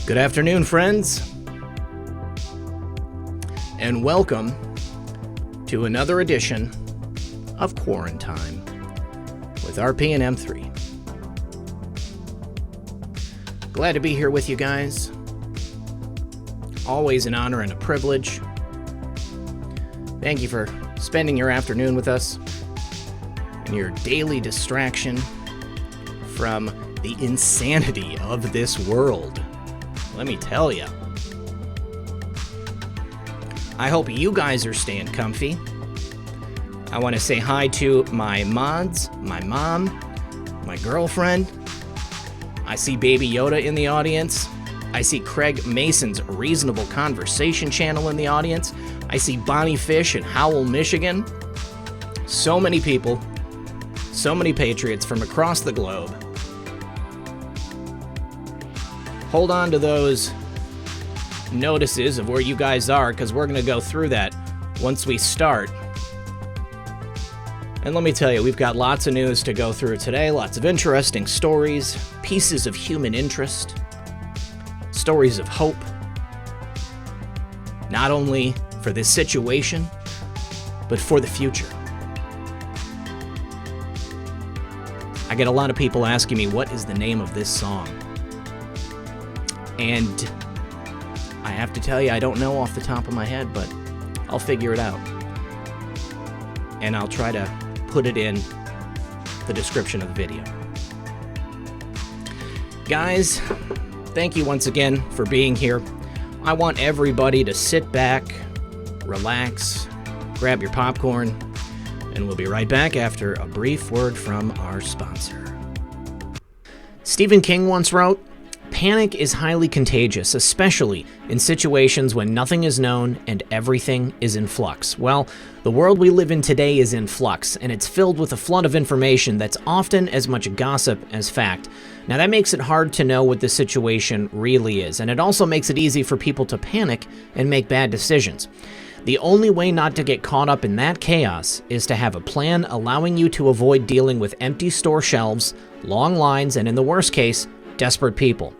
Good afternoon, friends, and welcome to another edition of Quarantime with RP and M3. Glad to be here with you guys. Always an honor and a privilege. Thank you for spending your afternoon with us and your daily distraction from the insanity of this world. Let me tell you. I hope you guys are staying comfy. I want to say hi to my mods, my mom, my girlfriend. I see Baby Yoda in the audience. I see Craig Mason's Reasonable Conversation channel in the audience. I see Bonnie Fish in Howell, Michigan. So many people, so many patriots from across the globe. Hold on to those notices of where you guys are, because we're going to go through that once we start. And let me tell you, we've got lots of news to go through today, lots of interesting stories, pieces of human interest, stories of hope, not only for this situation, but for the future. I get a lot of people asking me, what is the name of this song? And I have to tell you, I don't know off the top of my head, but I'll figure it out. And I'll try to put it in the description of the video. Guys, thank you once again for being here. I want everybody to sit back, relax, grab your popcorn, and we'll be right back after a brief word from our sponsor. Stephen King once wrote, "Panic is highly contagious, especially in situations when nothing is known and everything is in flux." Well, the world we live in today is in flux, and it's filled with a flood of information that's often as much gossip as fact. Now, that makes it hard to know what the situation really is, and it also makes it easy for people to panic and make bad decisions. The only way not to get caught up in that chaos is to have a plan allowing you to avoid dealing with empty store shelves, long lines, and in the worst case, desperate people.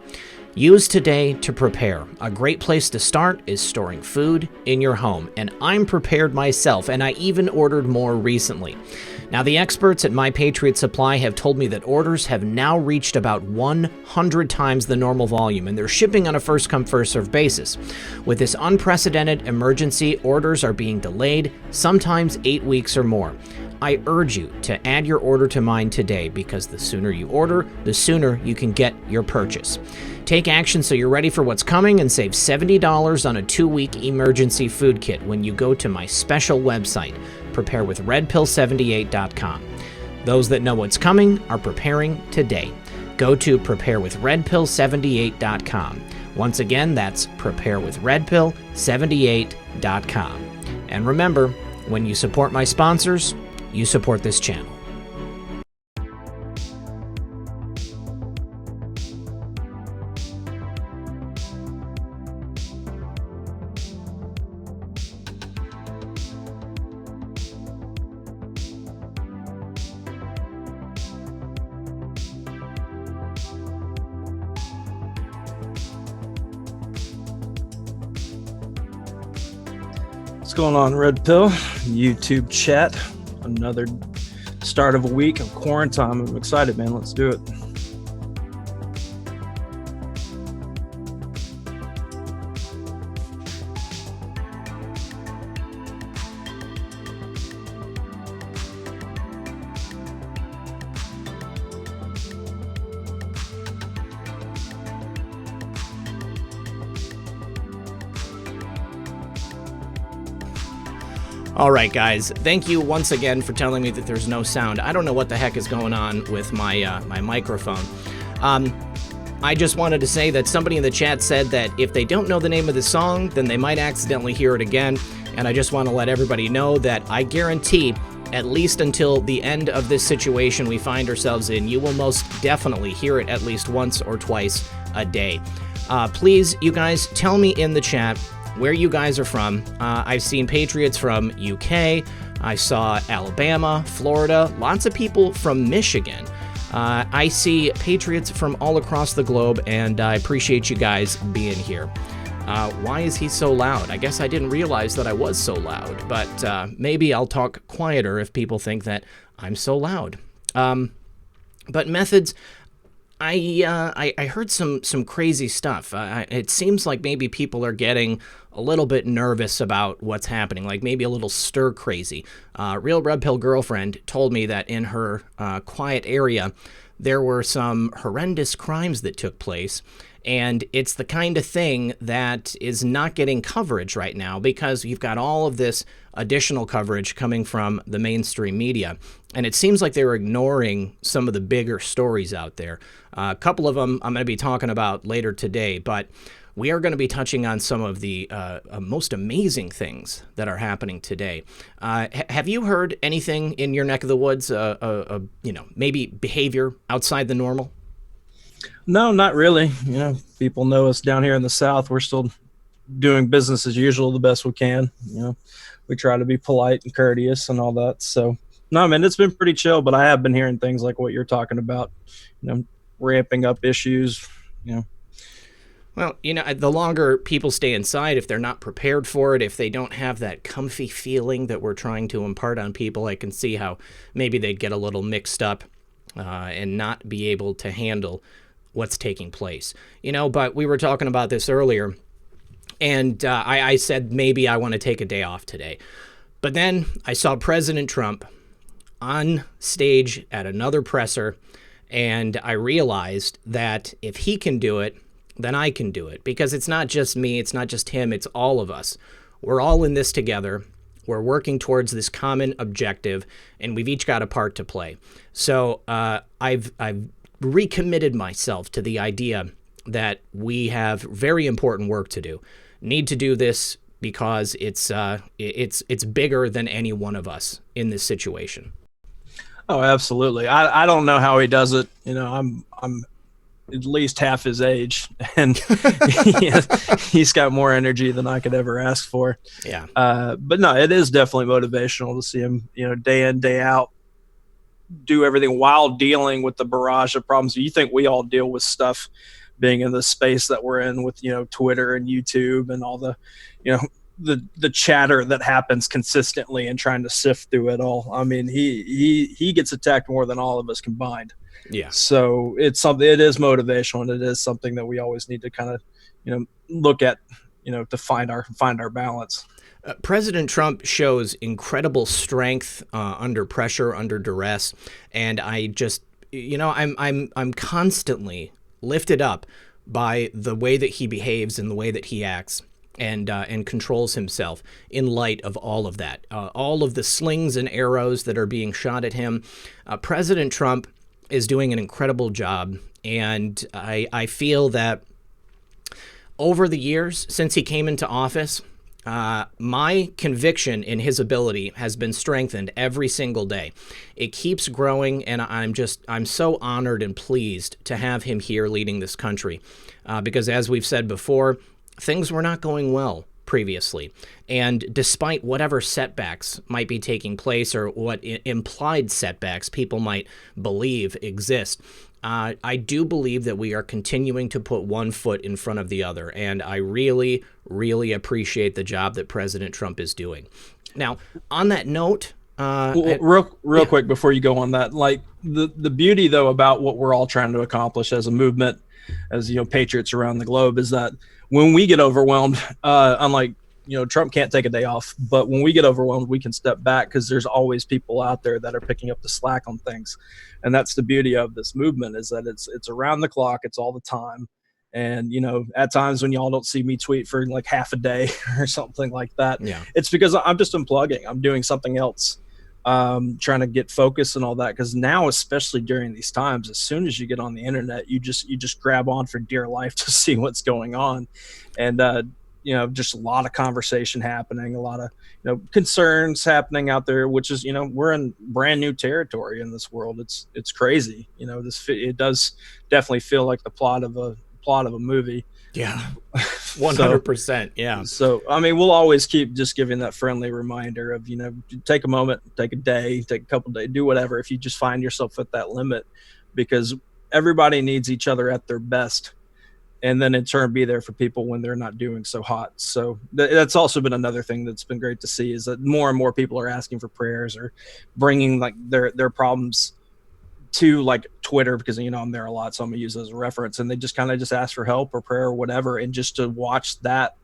Use today to prepare. A great place to start is storing food in your home, and I'm prepared myself, and I even ordered more recently. Now, the experts at My Patriot Supply have told me that orders have now reached about 100 times the normal volume, and they're shipping on a first-come, first-served basis. With this unprecedented emergency, orders are being delayed, sometimes 8 weeks or more. I urge you to add your order to mine today, because the sooner you order, the sooner you can get your purchase. Take action so you're ready for what's coming and save $70 on a 2-week emergency food kit when you go to my special website, preparewithredpill78.com. Those that know what's coming are preparing today. Go to preparewithredpill78.com. Once again, that's preparewithredpill78.com. And remember, when you support my sponsors, you support this channel. What's going on, Red Pill YouTube chat? Another start of a week of quarantine. I'm excited, man. Let's do it. All right, guys, thank you once again for telling me that there's no sound. I don't know what the heck is going on with my my microphone. I just wanted to say that somebody in the chat said that if they don't know the name of the song, then they might accidentally hear it again. And I just want to let everybody know that I guarantee, at least until the end of this situation we find ourselves in, you will most definitely hear it at least once or twice a day. Please, you guys, tell me in the chat where you guys are from. I've seen patriots from UK. I saw Alabama, Florida, lots of people from Michigan. I see patriots from all across the globe, and I appreciate you guys being here. Why is he so loud? I guess I didn't realize that I was so loud, but maybe I'll talk quieter if people think that I'm so loud. But methods, I heard some crazy stuff. It seems like maybe people are getting a little bit nervous about what's happening, like maybe a little stir crazy. Real Red Pill Girlfriend told me that in her quiet area, there were some horrendous crimes that took place. And it's the kind of thing that is not getting coverage right now because you've got all of this additional coverage coming from the mainstream media. And it seems like they're ignoring some of the bigger stories out there. A couple of them I'm going to be talking about later today, but we are going to be touching on some of the most amazing things that are happening today. Have you heard anything in your neck of the woods, maybe behavior outside the normal? No, not really. People know us down here in the South. We're still doing business as usual the best we can. We try to be polite and courteous and all that. So, no, man, it's been pretty chill, but I have been hearing things like what you're talking about, ramping up issues. Well, the longer people stay inside, if they're not prepared for it, if they don't have that comfy feeling that we're trying to impart on people, I can see how maybe they'd get a little mixed up and not be able to handle what's taking place. But we were talking about this earlier, and I said maybe I want to take a day off today. But then I saw President Trump on stage at another presser, and I realized that if he can do it, then I can do it. Because it's not just me, it's not just him, it's all of us. We're all in this together. We're working towards this common objective, and we've each got a part to play. So I've recommitted myself to the idea that we have very important work to do. Need to do this because it's bigger than any one of us in this situation. Oh, absolutely. I don't know how he does it. I'm at least half his age, and he's got more energy than I could ever ask for. Yeah. But no, it is definitely motivational to see him, day in, day out, do everything while dealing with the barrage of problems. You think we all deal with stuff being in the space that we're in with, Twitter and YouTube and all the, the chatter that happens consistently and trying to sift through it all. I mean, he gets attacked more than all of us combined. Yeah. So it is motivational, and it is something that we always need to kind of, look at, to find our balance. President Trump shows incredible strength under pressure, under duress, and I just, I'm constantly lifted up by the way that he behaves and the way that he acts and controls himself in light of all of that, all of the slings and arrows that are being shot at him. President Trump is doing an incredible job, and I feel that over the years since he came into office, my conviction in his ability has been strengthened every single day. It keeps growing, and I'm so honored and pleased to have him here leading this country, because as we've said before, things were not going well previously. And despite whatever setbacks might be taking place or what implied setbacks people might believe exist, I do believe that we are continuing to put one foot in front of the other, and I really, really appreciate the job that President Trump is doing. Now, on that note, real quick before you go on that, like the beauty though about what we're all trying to accomplish as a movement, as patriots around the globe, is that when we get overwhelmed, unlike Trump can't take a day off, but when we get overwhelmed, we can step back because there's always people out there that are picking up the slack on things. And that's the beauty of this movement, is that it's around the clock. It's all the time. And, at times when y'all don't see me tweet for like half a day or something like that, it's because I'm just unplugging. I'm doing something else, trying to get focused and all that. Because now, especially during these times, as soon as you get on the internet, you just grab on for dear life to see what's going on. And, just a lot of conversation happening, a lot of, concerns happening out there, which is, we're in brand new territory in this world. It's crazy. It does definitely feel like the plot of a movie. Yeah. 100%. Yeah. So, I mean, we'll always keep just giving that friendly reminder of, take a moment, take a day, take a couple of days, do whatever. If you just find yourself at that limit, because everybody needs each other at their best. And then in turn, be there for people when they're not doing so hot. So that's also been another thing that's been great to see, is that more and more people are asking for prayers or bringing like their problems to like Twitter, because I'm there a lot, so I'm gonna use it as a reference, and they just kind of just ask for help or prayer or whatever, and just to watch that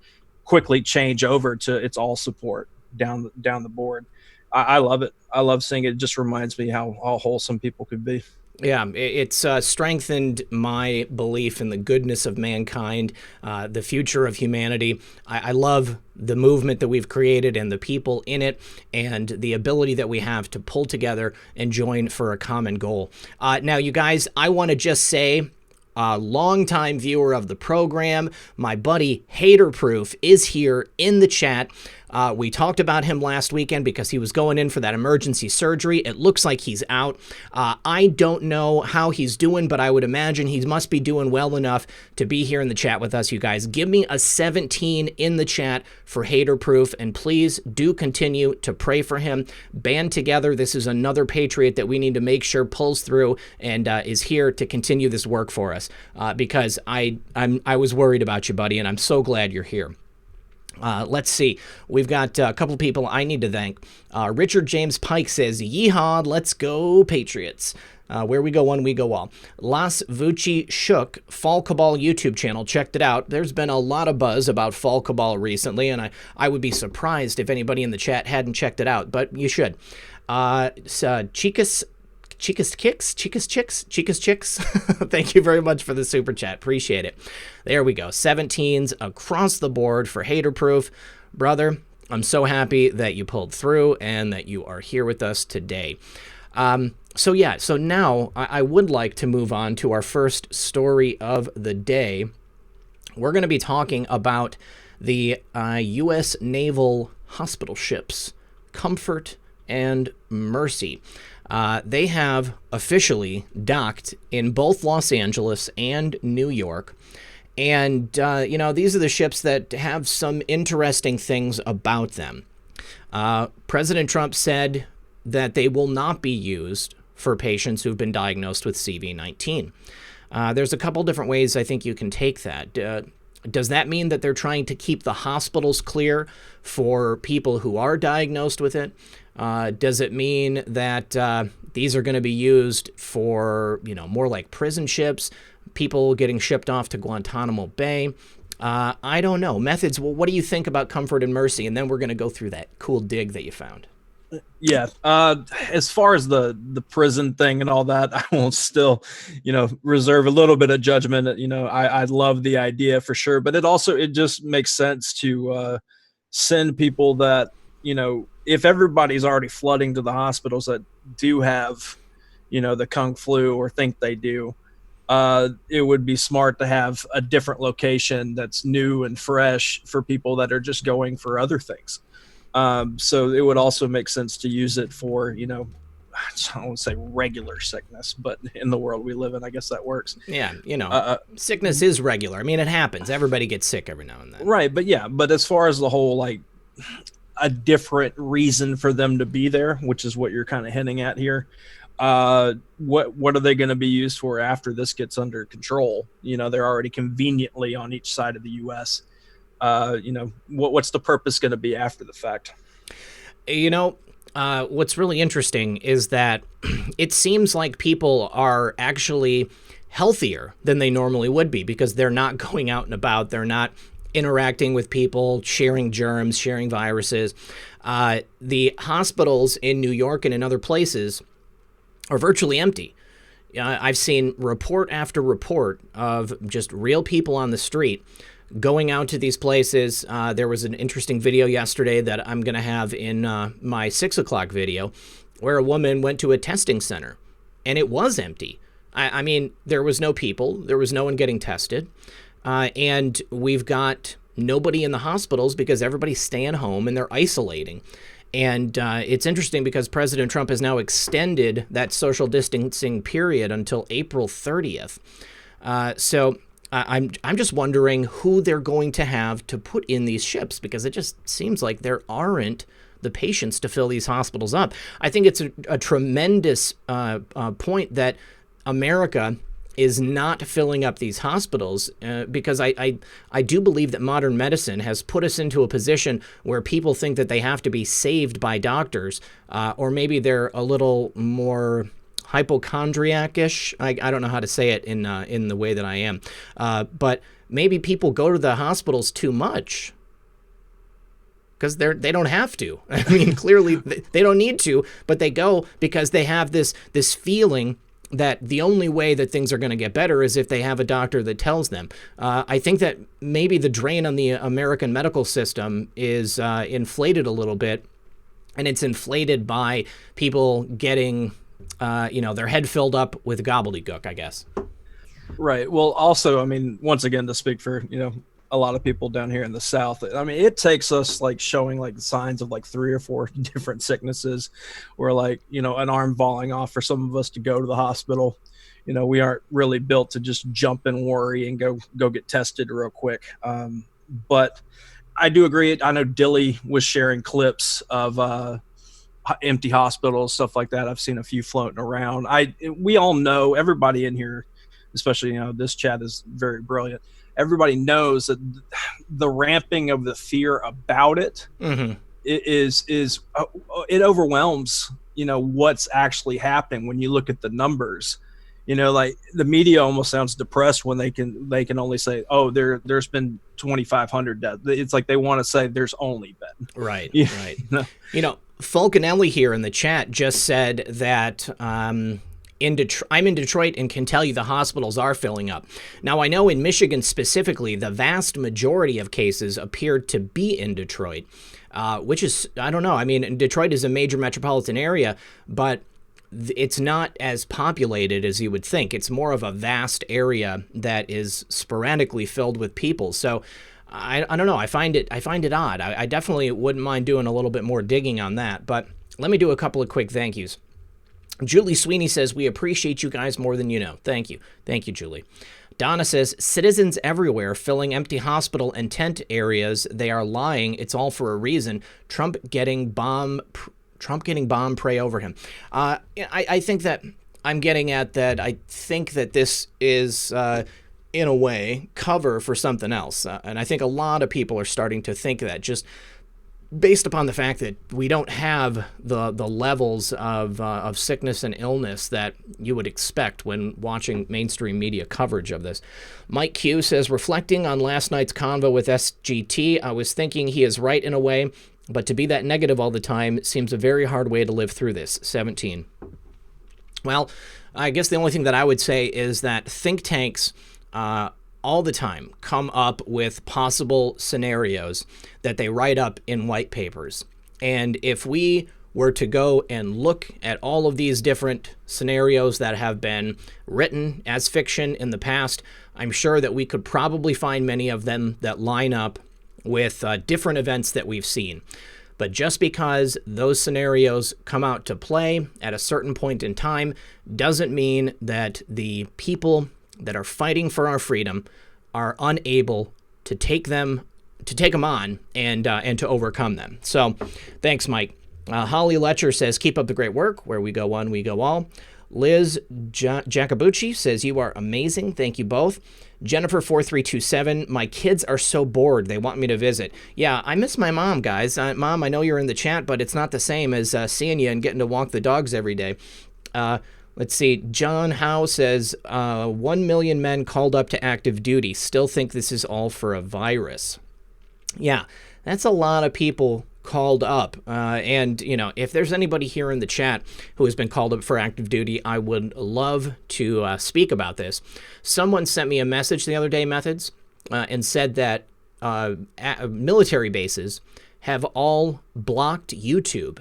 quickly change over to it's all support down the board. I love it. I love seeing it. It just reminds me how wholesome people could be. Yeah, it's strengthened my belief in the goodness of mankind, the future of humanity. I love the movement that we've created and the people in it, and the ability that we have to pull together and join for a common goal. Now, you guys, I want to just say, a longtime viewer of the program, my buddy Haterproof is here in the chat. We talked about him last weekend because he was going in for that emergency surgery. It looks like he's out. I don't know how he's doing, but I would imagine he must be doing well enough to be here in the chat with us, you guys. Give me a 17 in the chat for Haterproof, and please do continue to pray for him. Band together. This is another Patriot that we need to make sure pulls through and is here to continue this work for us, because I was worried about you, buddy, and I'm so glad you're here. Let's see. We've got a couple of people I need to thank. Richard James Pike says, "Yeehaw, let's go Patriots." Where we go one, we go all. Las Vucci Shook, Fall Cabal YouTube channel. Checked it out. There's been a lot of buzz about Fall Cabal recently, and I would be surprised if anybody in the chat hadn't checked it out, but you should. Chicas Chicks. Thank you very much for the super chat. Appreciate it. There we go. 17s across the board for Haterproof. Brother, I'm so happy that you pulled through and that you are here with us today. So now I would like to move on to our first story of the day. We're going to be talking about the U.S. naval hospital ships, Comfort and Mercy. They have officially docked in both Los Angeles and New York. And, these are the ships that have some interesting things about them. President Trump said that they will not be used for patients who've been diagnosed with CV-19. There's a couple different ways I think you can take that. Does that mean that they're trying to keep the hospitals clear for people who are diagnosed with it? Does it mean that these are going to be used for, more like prison ships, people getting shipped off to Guantanamo Bay? I don't know. Methods, well, what do you think about Comfort and Mercy? And then we're going to go through that cool dig that you found. Yeah. As far as the prison thing and all that, I will still, reserve a little bit of judgment. I love the idea for sure, but it just makes sense to send people that, if everybody's already flooding to the hospitals that do have, the Kung flu or think they do, it would be smart to have a different location that's new and fresh for people that are just going for other things. So it would also make sense to use it for, I don't want to say regular sickness, but in the world we live in, I guess that works. Yeah. Sickness is regular. I mean, it happens. Everybody gets sick every now and then. Right. But as far as the whole, a different reason for them to be there, which is what you're kind of hinting at here. What are they going to be used for after this gets under control? They're already conveniently on each side of the U.S. What's the purpose going to be after the fact? What's really interesting is that it seems like people are actually healthier than they normally would be because they're not going out and about. They're not interacting with people, sharing germs, sharing viruses. The hospitals in New York and in other places are virtually empty. I've seen report after report of just real people on the street going out to these places. There was an interesting video yesterday that I'm going to have in my 6 o'clock video where a woman went to a testing center and it was empty. I mean, there was no people. There was no one getting tested. And we've got nobody in the hospitals because everybody's staying home and they're isolating. And it's interesting because President Trump has now extended that social distancing period until April 30th. So I'm just wondering who they're going to have to put in these ships, because it just seems like there aren't the patients to fill these hospitals up. I think it's a tremendous point that America is not filling up these hospitals, because I do believe that modern medicine has put us into a position where people think that they have to be saved by doctors, or maybe they're a little more hypochondriac-ish. I don't know how to say it in the way that I am, but maybe people go to the hospitals too much because they don't have to. I mean, clearly they don't need to, but they go because they have this feeling that the only way that things are going to get better is if they have a doctor that tells them. I think that maybe the drain on the American medical system is inflated a little bit, and it's inflated by people getting their head filled up with gobbledygook, I guess. Right. Well, also, I mean, once again, to speak for, a lot of people down here in the South, I mean, it takes us like showing like signs of like 3 or 4 different sicknesses, or like, an arm falling off for some of us to go to the hospital. We aren't really built to just jump and worry and go get tested real quick. But I do agree. I know Dilly was sharing clips of empty hospitals, stuff like that. I've seen a few floating around. We all know, everybody in here, especially, this chat is very brilliant. Everybody knows that the ramping of the fear about it is it overwhelms, what's actually happening when you look at the numbers. Like the media almost sounds depressed when they can only say, oh, there's been 2,500 deaths. It's like they want to say there's only been. Right, right. Falconelli here in the chat just said that I'm in Detroit and can tell you the hospitals are filling up. Now, I know in Michigan specifically, the vast majority of cases appear to be in Detroit, which is, I don't know. I mean, Detroit is a major metropolitan area, but it's not as populated as you would think. It's more of a vast area that is sporadically filled with people. So I don't know. I find it odd. I definitely wouldn't mind doing a little bit more digging on that. But let me do a couple of quick thank yous. Julie Sweeney says, we appreciate you guys more than you know. Thank you. Thank you, Julie. Donna says, citizens everywhere filling empty hospital and tent areas. They are lying. It's all for a reason. Trump getting bomb, pray over him. I think that I'm getting at that. I think that this is, in a way, cover for something else. And I think a lot of people are starting to think that, just based upon the fact that we don't have the levels of sickness and illness that you would expect when watching mainstream media coverage of this. Mike Q says, reflecting on last night's convo with SGT, I was thinking he is right in a way, but to be that negative all the time seems a very hard way to live through this. 17. Well, I guess the only thing that I would say is that think tanks all the time come up with possible scenarios that they write up in white papers. And if we were to go and look at all of these different scenarios that have been written as fiction in the past, I'm sure that we could probably find many of them that line up with different events that we've seen. But just because those scenarios come out to play at a certain point in time doesn't mean that the people that are fighting for our freedom are unable to take them on and to overcome them. So thanks, Mike. Holly Letcher says, keep up the great work. Where we go one, we go all. Liz Jacobucci says, you are amazing. Thank you both. Jennifer 4327, my kids are so bored. They want me to visit. Yeah, I miss my mom, guys. Mom, I know you're in the chat, but it's not the same as seeing you and getting to walk the dogs every day. Let's see. John Howe says, 1 million men called up to active duty. Still think this is all for a virus. Yeah, that's a lot of people called up. And, if there's anybody here in the chat who has been called up for active duty, I would love to speak about this. Someone sent me a message the other day, Methods, and said that military bases have all blocked YouTube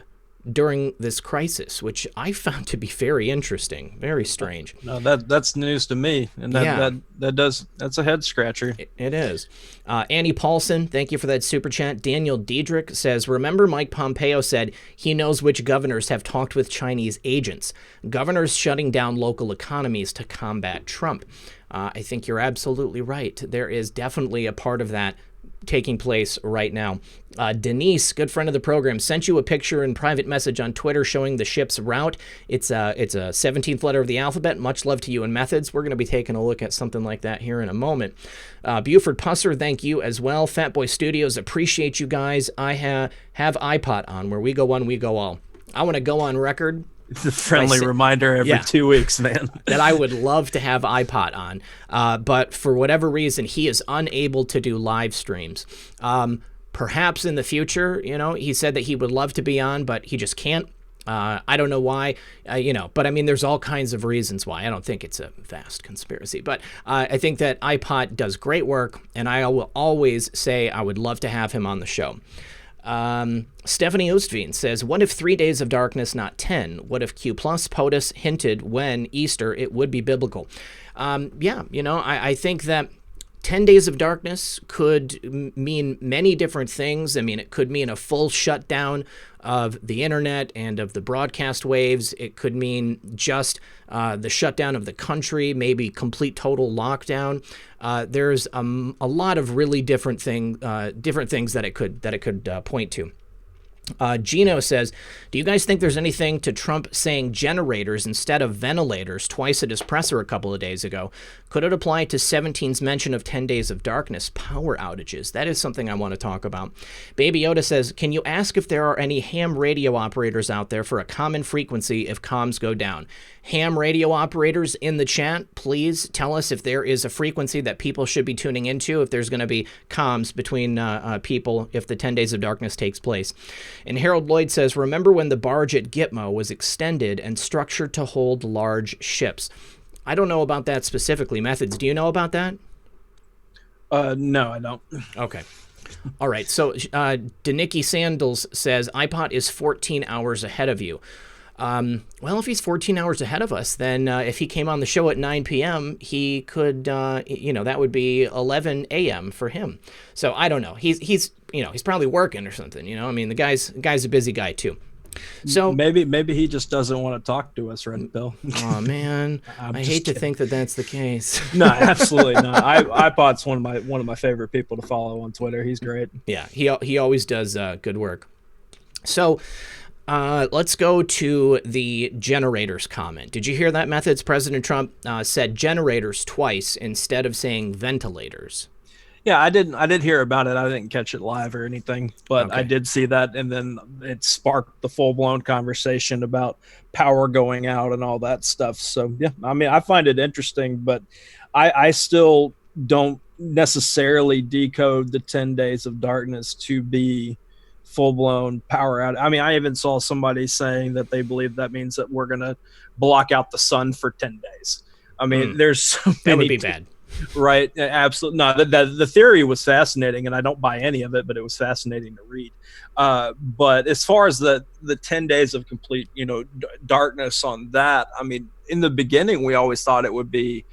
during this crisis, which I found to be very interesting, very strange. No, that's news to me, and that's a head scratcher. It is. Annie Paulson, thank you for that super chat. Daniel Diedrich says, remember Mike Pompeo said he knows which governors have talked with Chinese agents. Governors shutting down local economies to combat Trump. I think you're absolutely right. There is definitely a part of that taking place right now. Denise, good friend of the program, sent you a picture in private message on Twitter showing the ship's route. It's a 17th letter of the alphabet. Much love to you and Methods. We're going to be taking a look at something like that here in a moment. Buford Pusser, thank you as well. Fatboy Studios, appreciate you guys. I have iPod on. Where we go one, we go all. I want to go on record. It's a friendly reminder every 2 weeks, man. That I would love to have iPod on. But for whatever reason, he is unable to do live streams. Perhaps in the future, he said that he would love to be on, but he just can't. I don't know why, but I mean, there's all kinds of reasons why. I don't think it's a vast conspiracy, but I think that iPod does great work, and I will always say I would love to have him on the show. Stephanie Oostveen says, what if 3 days of darkness, not 10? What if Q plus POTUS hinted when Easter it would be biblical? I think that 10 days of darkness could mean many different things. I mean, it could mean a full shutdown of the internet and of the broadcast waves. It could mean just the shutdown of the country, maybe complete total lockdown. There's a lot of really different things that it could point to. Gino says, do you guys think there's anything to Trump saying generators instead of ventilators twice at his presser a couple of days ago? Could it apply to 17's mention of 10 days of darkness power outages? That is something I want to talk about. Baby Yoda says, can you ask if there are any ham radio operators out there for a common frequency if comms go down? Ham radio operators in the chat, please tell us if there is a frequency that people should be tuning into, if there's going to be comms between people if the 10 days of darkness takes place. And Harold Lloyd says, remember when the barge at Gitmo was extended and structured to hold large ships? I don't know about that specifically. Methods, do you know about that? No, I don't. Okay. All right. So Denicky Sandals says, iPod is 14 hours ahead of you. Well, if he's 14 hours ahead of us, then if he came on the show at 9 p.m., he could, that would be 11 a.m. for him. So I don't know. He's probably working or something. I mean, the guy's a busy guy too. So maybe he just doesn't want to talk to us, Red Bill. Oh man, I hate to think that that's the case. No, absolutely not. iPod's one of my favorite people to follow on Twitter. He's great. Yeah, he always does good work. So. Let's go to the generators comment. Did you hear that, Methods? President Trump said generators twice instead of saying ventilators. Yeah, I did hear about it. I didn't catch it live or anything, but okay. I did see that, and then it sparked the full-blown conversation about power going out and all that stuff. So, yeah, I mean, I find it interesting, but I still don't necessarily decode the 10 days of darkness to be full-blown power out. I mean, I even saw somebody saying that they believe that means that we're going to block out the sun for 10 days. I mean, there's so many. That would be bad. Right. Absolutely. No, the theory was fascinating, and I don't buy any of it, but it was fascinating to read. But as far as the 10 days of complete, darkness on that, I mean, in the beginning, we always thought it would be,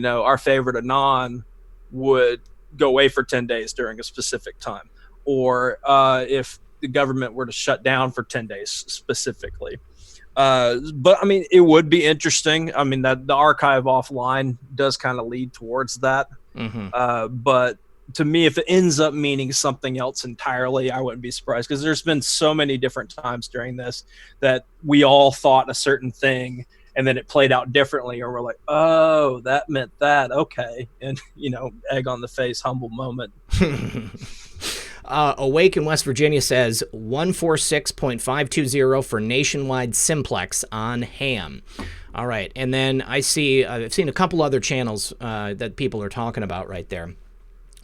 our favorite Anon would go away for 10 days during a specific time. Or if the government were to shut down for 10 days specifically. But I mean, it would be interesting. I mean, that the archive offline does kind of lead towards that. Mm-hmm. But to me, if it ends up meaning something else entirely, I wouldn't be surprised, because there's been so many different times during this that we all thought a certain thing and then it played out differently, or we're like, oh, that meant that. Okay. And, egg on the face, humble moment. Awake in West Virginia says 146.520 for nationwide simplex on ham. All right. And then I've seen a couple other channels that people are talking about right there.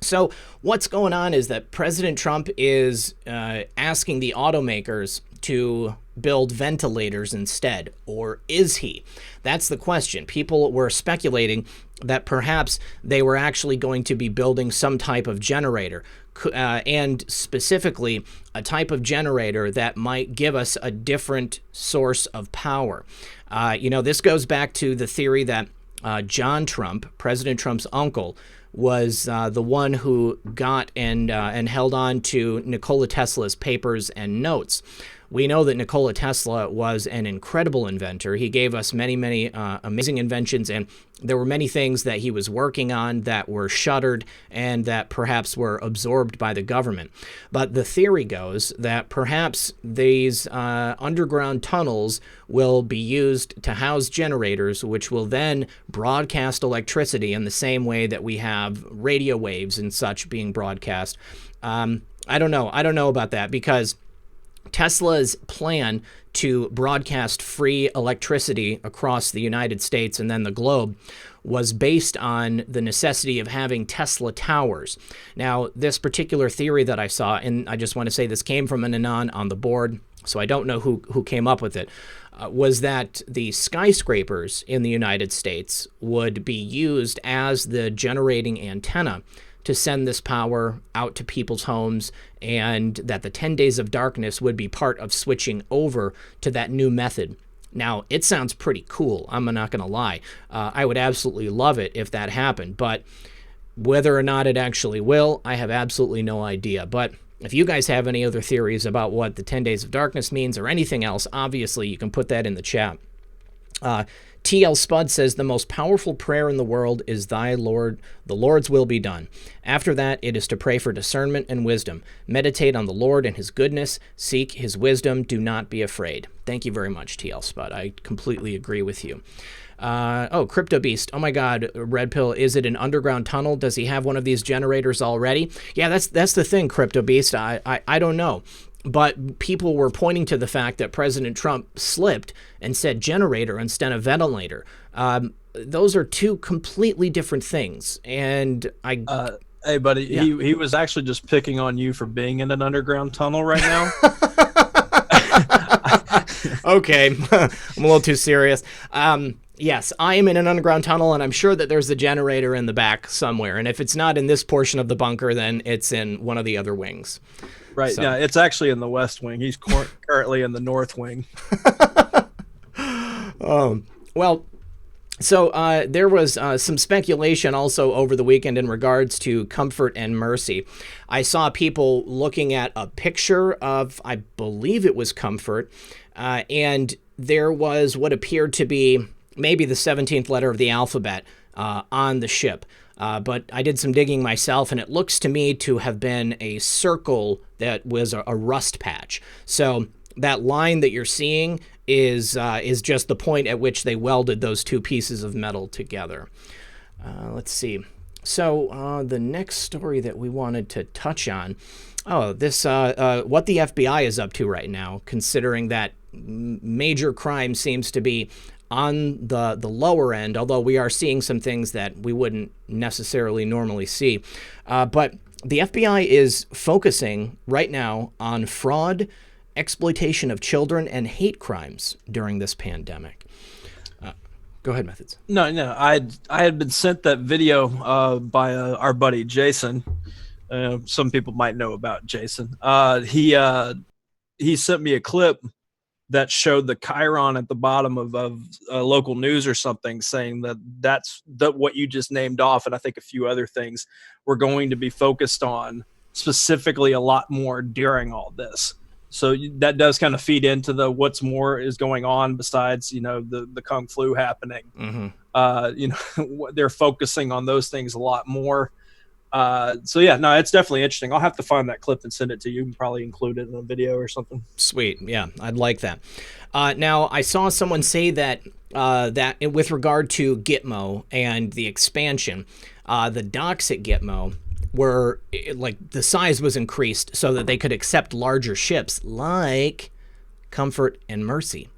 So what's going on is that President Trump is asking the automakers to build ventilators instead, or is he? That's the question. People were speculating that perhaps they were actually going to be building some type of generator, and specifically a type of generator that might give us a different source of power. This goes back to the theory that John Trump, President Trump's uncle, was the one who got and held on to Nikola Tesla's papers and notes. We know that Nikola Tesla was an incredible inventor. He gave us many, many amazing inventions, and there were many things that he was working on that were shuttered and that perhaps were absorbed by the government. But the theory goes that perhaps these underground tunnels will be used to house generators, which will then broadcast electricity in the same way that we have radio waves and such being broadcast. I don't know about that, because Tesla's plan to broadcast free electricity across the United States and then the globe was based on the necessity of having Tesla towers. Now, this particular theory that I saw, and I just want to say this came from an Anon on the board, so I don't know who came up with it, was that the skyscrapers in the United States would be used as the generating antenna to send this power out to people's homes, and that the 10 days of darkness would be part of switching over to that new method. Now, it sounds pretty cool. I'm not going to lie. I would absolutely love it if that happened, but whether or not it actually will, I have absolutely no idea. But if you guys have any other theories about what the 10 days of darkness means or anything else, obviously you can put that in the chat. TL Spud says, the most powerful prayer in the world is the Lord's will be done. After that, it is to pray for discernment and wisdom. Meditate on the Lord and his goodness. Seek his wisdom. Do not be afraid. Thank you very much, TL Spud. I completely agree with you. Crypto Beast. Oh my God, Red Pill. Is it an underground tunnel? Does he have one of these generators already? Yeah, that's the thing, Crypto Beast. I don't know. But people were pointing to the fact that President Trump slipped and said generator instead of ventilator. Those are two completely different things. And hey, buddy, yeah. He was actually just picking on you for being in an underground tunnel right now. Okay, I'm a little too serious. Yes, I am in an underground tunnel, and I'm sure that there's a generator in the back somewhere. And if it's not in this portion of the bunker, then it's in one of the other wings. Right. So. Yeah, it's actually in the west wing. He's currently in the north wing. There was some speculation also over the weekend in regards to Comfort and Mercy. I saw people looking at a picture of, I believe it was Comfort, and there was what appeared to be maybe the 17th letter of the alphabet on the ship. But I did some digging myself, and it looks to me to have been a circle that was a rust patch. So that line that you're seeing is just the point at which they welded those two pieces of metal together. Let's see. So the next story that we wanted to touch on, what the FBI is up to right now, considering that major crime seems to be on the lower end, although we are seeing some things that we wouldn't necessarily normally see. But the FBI is focusing right now on fraud, exploitation of children, and hate crimes during this pandemic. Go ahead, Methods. No, I had been sent that video by our buddy Jason. Some people might know about Jason. He sent me a clip that showed the chyron at the bottom of local news or something, saying that's what you just named off, and I think a few other things we're going to be focused on specifically a lot more during all this. So that does kind of feed into the what's more is going on besides, the Kung flu happening. Mm-hmm. They're focusing on those things a lot more. It's definitely interesting. I'll have to find that clip and send it to you and probably include it in a video or something. Sweet. Yeah, I'd like that. Now, I saw someone say that with regard to Gitmo and the expansion, the docks at Gitmo were the size was increased so that they could accept larger ships like Comfort and Mercy.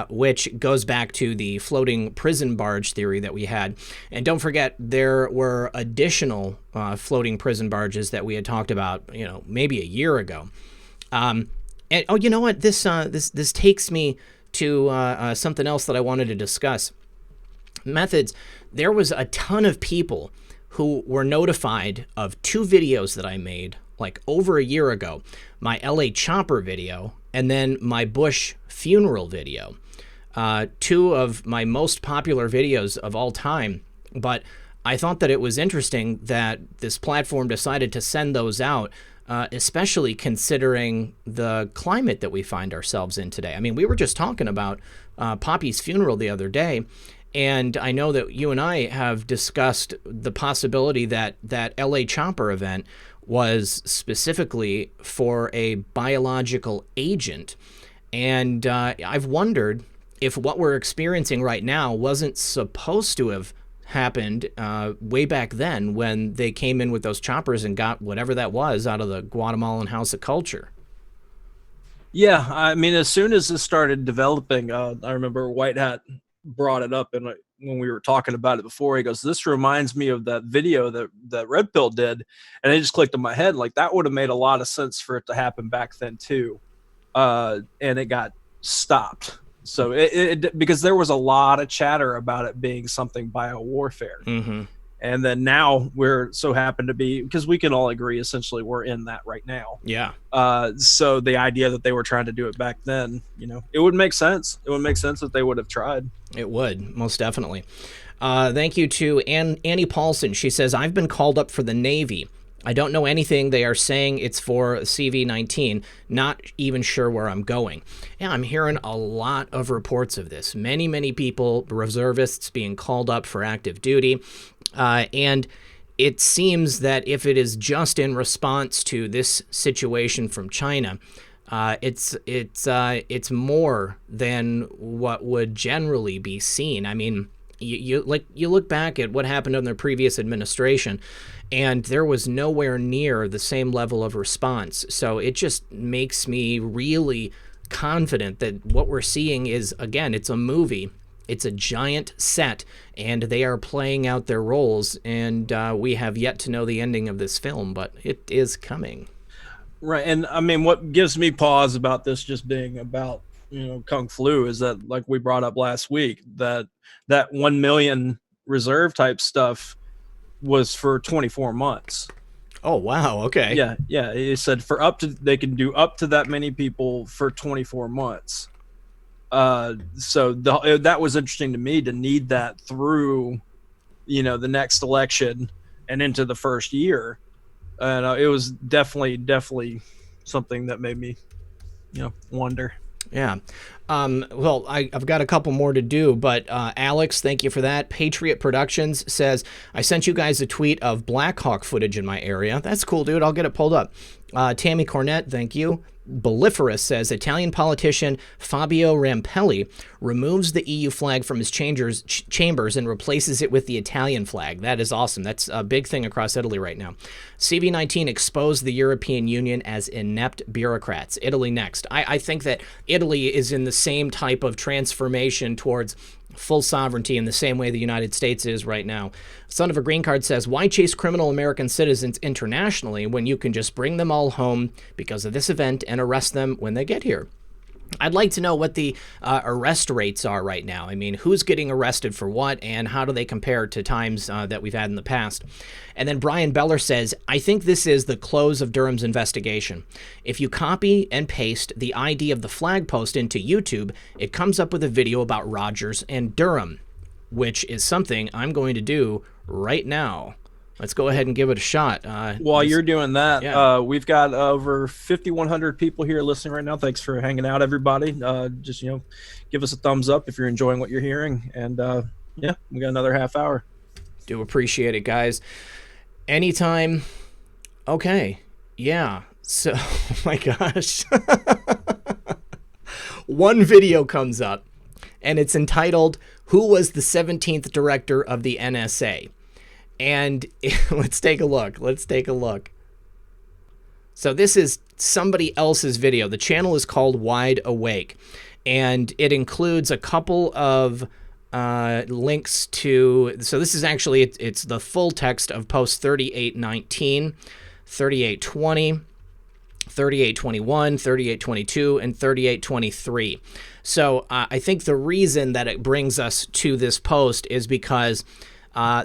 Which goes back to the floating prison barge theory that we had. And don't forget, there were additional floating prison barges that we had talked about, maybe a year ago. And oh, you know what? This takes me to something else that I wanted to discuss. Methods. There was a ton of people who were notified of 2 videos that I made like over a year ago. My LA Chopper video and then my Bush funeral video. 2 of my most popular videos of all time. But I thought that it was interesting that this platform decided to send those out, especially considering the climate that we find ourselves in today. I mean, we were just talking about Poppy's funeral the other day, and I know that you and I have discussed the possibility that that LA Chopper event was specifically for a biological agent. And I've wondered if what we're experiencing right now wasn't supposed to have happened way back then when they came in with those choppers and got whatever that was out of the Guatemalan House of Culture. Yeah, I mean, as soon as this started developing, I remember White Hat brought it up, and when we were talking about it before, he goes, "This reminds me of that video that Red Pill did," and it just clicked in my head, like that would have made a lot of sense for it to happen back then too, and it got stopped. So it because there was a lot of chatter about it being something biowarfare. Mm-hmm. And then now we're so happen to be, because we can all agree essentially we're in that right now. Yeah. So the idea that they were trying to do it back then, it would make sense. It would make sense that they would have tried. It would, most definitely. Thank you to Annie Paulson. She says, I've been called up for the Navy. I don't know anything. They are saying it's for CV-19. Not even sure where I'm going. Yeah, I'm hearing a lot of reports of this. Many, many people, reservists, being called up for active duty. And it seems that if it is just in response to this situation from China, it's more than what would generally be seen. I mean, you look back at what happened under the previous administration, and there was nowhere near the same level of response. So it just makes me really confident that what we're seeing is, again, it's a movie. It's a giant set, and they are playing out their roles, and we have yet to know the ending of this film, but it is coming. Right, and I mean, what gives me pause about this just being about, Kung Flu is that, like we brought up last week, that 1 million reserve type stuff was for 24 months. Oh, wow. Okay. Yeah. It said they can do up to that many people for 24 months. So that was interesting to me to need that through, the next election and into the first year. And it was definitely something that made me, wonder. Yeah. Well, I've got a couple more to do, but Alex, thank you for that. Patriot Productions says, I sent you guys a tweet of Black Hawk footage in my area. That's cool, dude. I'll get it pulled up. Tammy Cornett, thank you. Belliferous says, Italian politician Fabio Rampelli removes the EU flag from his chambers and replaces it with the Italian flag. That is awesome. That's a big thing across Italy right now. CV-19 exposed the European Union as inept bureaucrats. Italy next. I think that Italy is in the same type of transformation towards full sovereignty in the same way the United States is right now. Son of a Green Card says, why chase criminal American citizens internationally when you can just bring them all home because of this event and arrest them when they get here? I'd like to know what the arrest rates are right now. I mean, who's getting arrested for what, and how do they compare to times that we've had in the past? And then Brian Beller says, I think this is the close of Durham's investigation. If you copy and paste the ID of the flag post into YouTube, it comes up with a video about Rogers and Durham, which is something I'm going to do right now. Let's go ahead and give it a shot. While you're doing that, yeah. We've got over 5,100 people here listening right now. Thanks for hanging out, everybody. Just, give us a thumbs up if you're enjoying what you're hearing. And, yeah, we got another half hour. Do appreciate it, guys. Anytime. Okay. Yeah. So, oh my gosh. One video comes up, and it's entitled, Who Was the 17th Director of the NSA? And let's take a look. So this is somebody else's video. The channel is called Wide Awake, and it includes a couple of links to, so this is actually, it's the full text of post 3819, 3820, 3821, 3822, and 3823. So I think the reason that it brings us to this post is because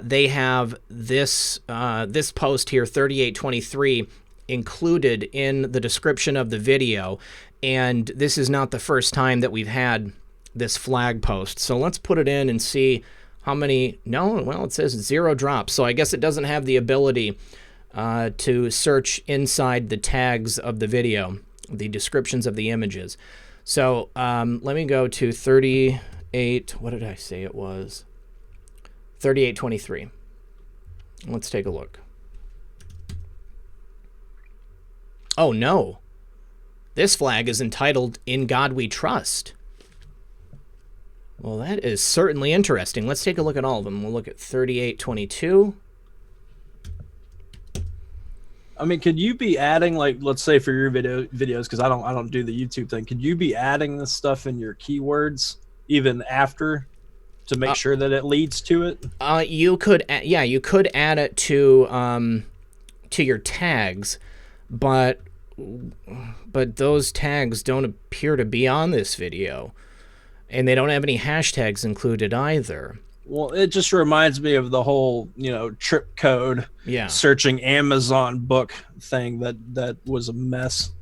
they have this this post here, 3823, included in the description of the video, and this is not the first time that we've had this flag post. So let's put it in and see how many. No, well, it says 0 drops, so I guess it doesn't have the ability to search inside the tags of the video, the descriptions of the images. So let me go to 38, what did I say it was? 3823. Let's take a look. Oh no, this flag is entitled "In God We Trust." Well, that is certainly interesting. Let's take a look at all of them. We'll look at 3822. I mean, could you be adding, like, let's say for your videos, because I don't do the YouTube thing. Could you be adding this stuff in your keywords even after to make sure that it leads to it? You could, yeah, you could add it to your tags, but those tags don't appear to be on this video, and they don't have any hashtags included either. Well, it just reminds me of the whole, trip code, searching Amazon book thing that was a mess.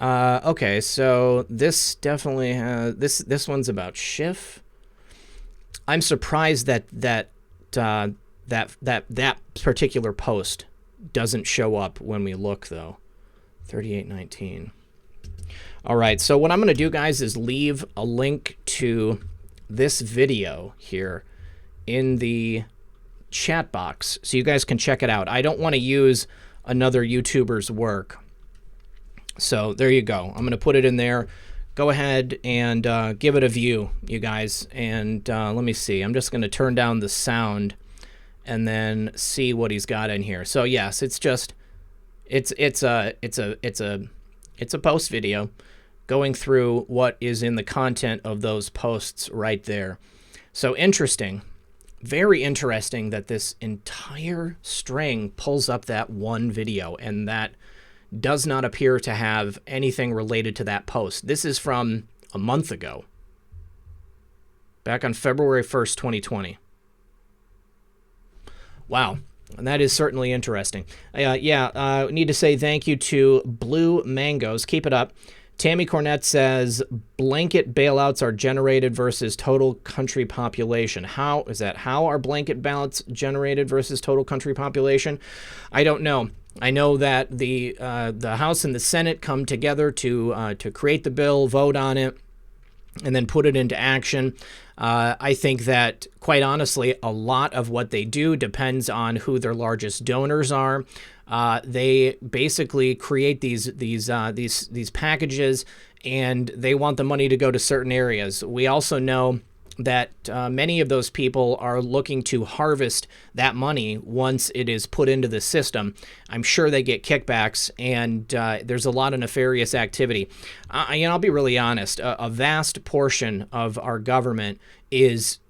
Okay, so this definitely has this one's about Schiff. I'm surprised that particular post doesn't show up when we look, though. 3819. All right, so what I'm going to do, guys, is leave a link to this video here in the chat box so you guys can check it out. I don't want to use another YouTuber's work, so there you go. I'm going to put it in there. Go ahead and give it a view, you guys, and let me see. I'm just going to turn down the sound and then see what he's got in here. So yes, it's a post video going through what is in the content of those posts right there. So interesting, very interesting that this entire string pulls up that one video, and that does not appear to have anything related to that post. This is from a month ago, back on February 1st, 2020. Wow. And that is certainly interesting. Need to say thank you to Blue Mangoes. Keep it up. Tammy Cornett says blanket bailouts are generated versus total country population. How is that? How are blanket bailouts generated versus total country population? I don't know. I know that the House and the Senate come together to create the bill, vote on it, and then put it into action. I think that, quite honestly, a lot of what they do depends on who their largest donors are. They basically create these packages, and they want the money to go to certain areas. We also know that many of those people are looking to harvest that money once it is put into the system. I'm sure they get kickbacks, and there's a lot of nefarious activity. I'll be really honest. A vast portion of our government is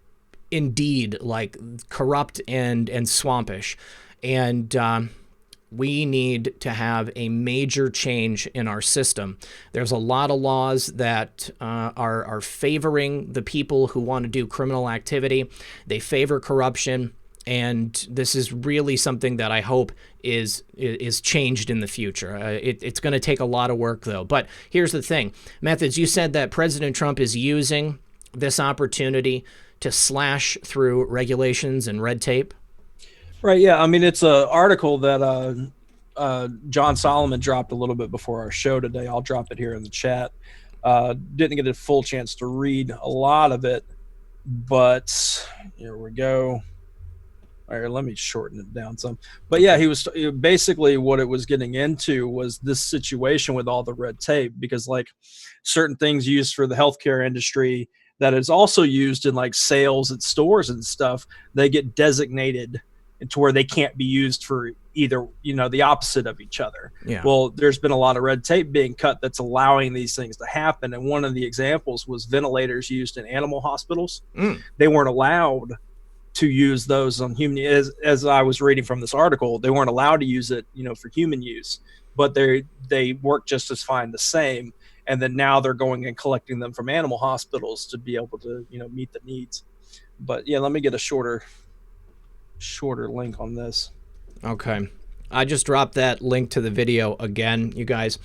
indeed like corrupt and swampish, and we need to have a major change in our system. There's a lot of laws that are favoring the people who want to do criminal activity. They favor corruption, and this is really something that I hope is changed in the future. It's going to take a lot of work, though. But here's the thing. Methods, you said that President Trump is using this opportunity to slash through regulations and red tape. Right, yeah. I mean, it's an article that John Solomon dropped a little bit before our show today. I'll drop it here in the chat. Didn't get a full chance to read a lot of it, but here we go. All right, let me shorten it down some. But yeah, he was basically what it was getting into was this situation with all the red tape, because like certain things used for the healthcare industry that is also used in like sales at stores and stuff, they get designated to where they can't be used for either, the opposite of each other. Yeah. Well, there's been a lot of red tape being cut that's allowing these things to happen. And one of the examples was ventilators used in animal hospitals. They weren't allowed to use those on human, as I was reading from this article, they weren't allowed to use it, for human use but they work just as fine the same. And then now they're going and collecting them from animal hospitals to be able to, meet the needs. But yeah, let me get a shorter link on this. Okay. I just dropped that link to the video again, you guys.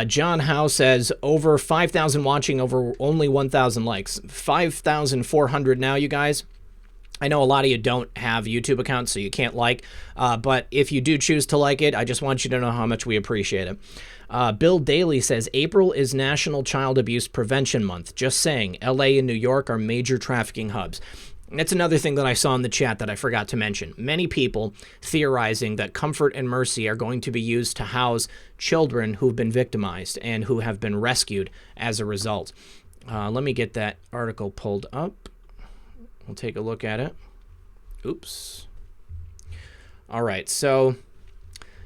John Howe says, over 5,000 watching, over only 1,000 likes. 5,400 now, you guys. I know a lot of you don't have YouTube accounts, so you can't like. But if you do choose to like it, I just want you to know how much we appreciate it. Bill Daly says, April is National Child Abuse Prevention Month. Just saying, LA and New York are major trafficking hubs. That's another thing that I saw in the chat that I forgot to mention. Many people theorizing that Comfort and Mercy are going to be used to house children who've been victimized and who have been rescued as a result. Let me get that article pulled up. We'll take a look at it. Oops. All right, so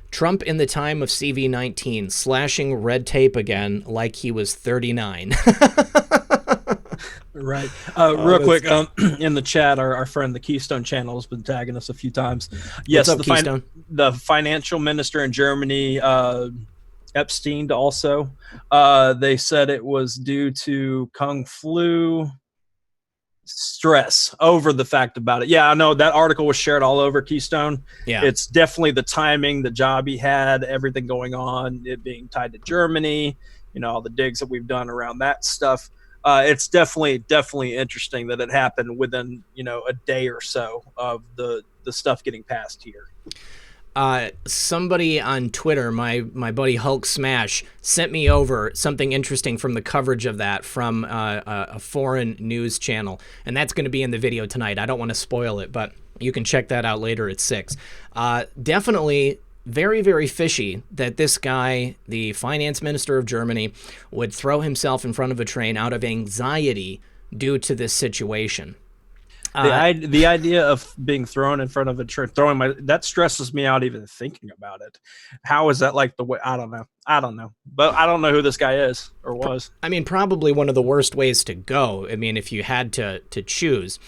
Trump in the time of CV-19, slashing red tape again like he was 39. Right. Real quick, in the chat, our friend, the Keystone Channel, has been tagging us a few times. Yes, What's up, Keystone? The financial minister in Germany, Epstein, also. They said it was due to Kung flu stress over the fact about it. Yeah, I know that article was shared all over Keystone. Yeah. It's definitely the timing, the job he had, everything going on, it being tied to Germany, all the digs that we've done around that stuff. It's definitely interesting that it happened within, a day or so of the stuff getting passed here. Somebody on Twitter, my buddy Hulk Smash, sent me over something interesting from the coverage of that from a foreign news channel, and that's going to be in the video tonight. I don't want to spoil it, but you can check that out later at 6. Definitely very, very fishy that this guy, the finance minister of Germany, would throw himself in front of a train out of anxiety due to this situation. The idea of being thrown in front of a train, that stresses me out even thinking about it. How is that like the way? I don't know. But I don't know who this guy is or was. I mean, probably one of the worst ways to go. I mean, if you had to choose.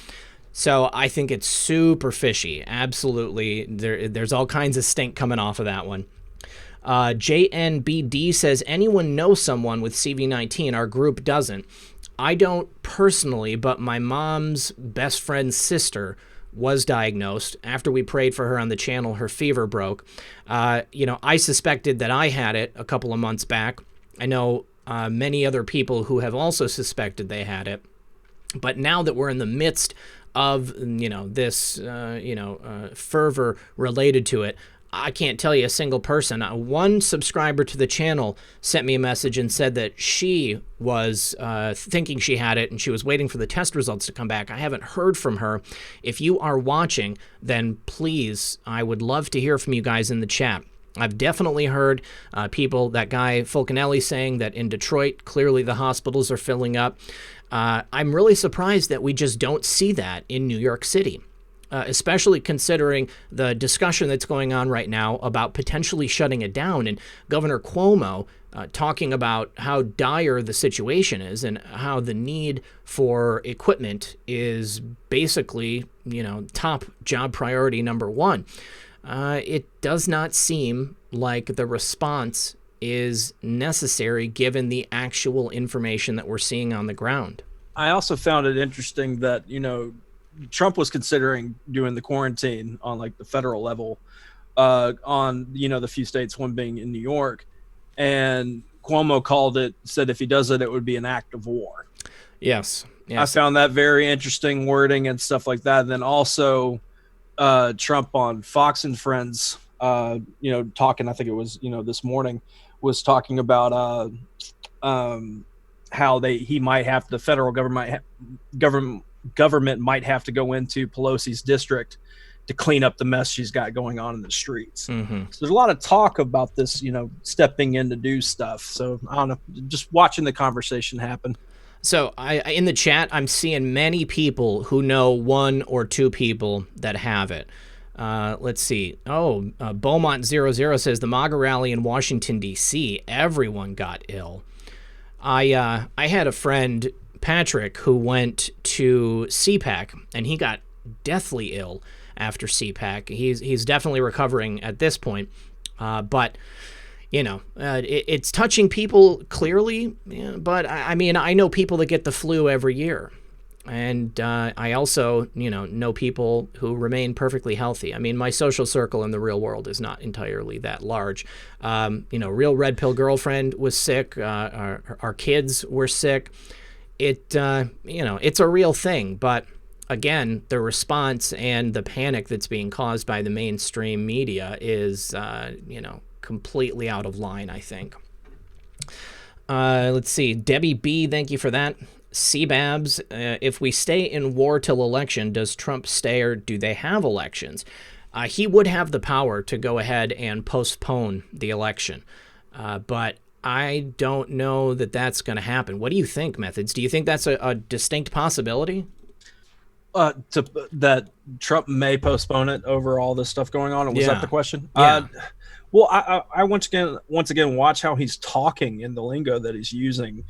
So I think it's super fishy. Absolutely. There's all kinds of stink coming off of that one. JNBD says, anyone know someone with CV-19? Our group doesn't. I don't personally, but my mom's best friend's sister was diagnosed. After we prayed for her on the channel, her fever broke. I suspected that I had it a couple of months back. I know many other people who have also suspected they had it. But now that we're in the midst of, this, fervor related to it, I can't tell you a single person. One subscriber to the channel sent me a message and said that she was thinking she had it and she was waiting for the test results to come back. I haven't heard from her. If you are watching, then please, I would love to hear from you guys in the chat. I've definitely heard people, that guy Fulcanelli saying that in Detroit, clearly the hospitals are filling up. I'm really surprised that we just don't see that in New York City. Especially considering the discussion that's going on right now about potentially shutting it down, and Governor Cuomo talking about how dire the situation is and how the need for equipment is basically, top job priority number one. It does not seem like the response is necessary given the actual information that we're seeing on the ground. I also found it interesting that, Trump was considering doing the quarantine on like the federal level on, the few states, one being in New York. And Cuomo said if he does it, it would be an act of war. Yes. I found that very interesting wording and stuff like that. And then also Trump on Fox and Friends, talking, I think it was, this morning, was talking about how the federal government might have to go into Pelosi's district to clean up the mess she's got going on in the streets. Mm-hmm. So there's a lot of talk about this, stepping in to do stuff. So I don't know, just watching the conversation happen. So in the chat, I'm seeing many people who know one or two people that have it. Let's see. Beaumont00 says the MAGA rally in Washington, D.C., everyone got ill. I had a friend, Patrick, who went to CPAC, and he got deathly ill after CPAC. He's definitely recovering at this point. But, it's touching people clearly, yeah, but I mean, I know people that get the flu every year. And I also, know people who remain perfectly healthy. I mean, my social circle in the real world is not entirely that large. Real red pill girlfriend was sick. Our kids were sick. It's a real thing. But again, the response and the panic that's being caused by the mainstream media is, completely out of line, I think. Let's see. Debbie B., thank you for that. CBABS, if we stay in war till election, does Trump stay or do they have elections? He would have the power to go ahead and postpone the election. But I don't know that that's going to happen. What do you think, Methods? Do you think that's a distinct possibility? That Trump may postpone it over all this stuff going on? Was that the question? Yeah. Well, I once again watch how he's talking in the lingo that he's using.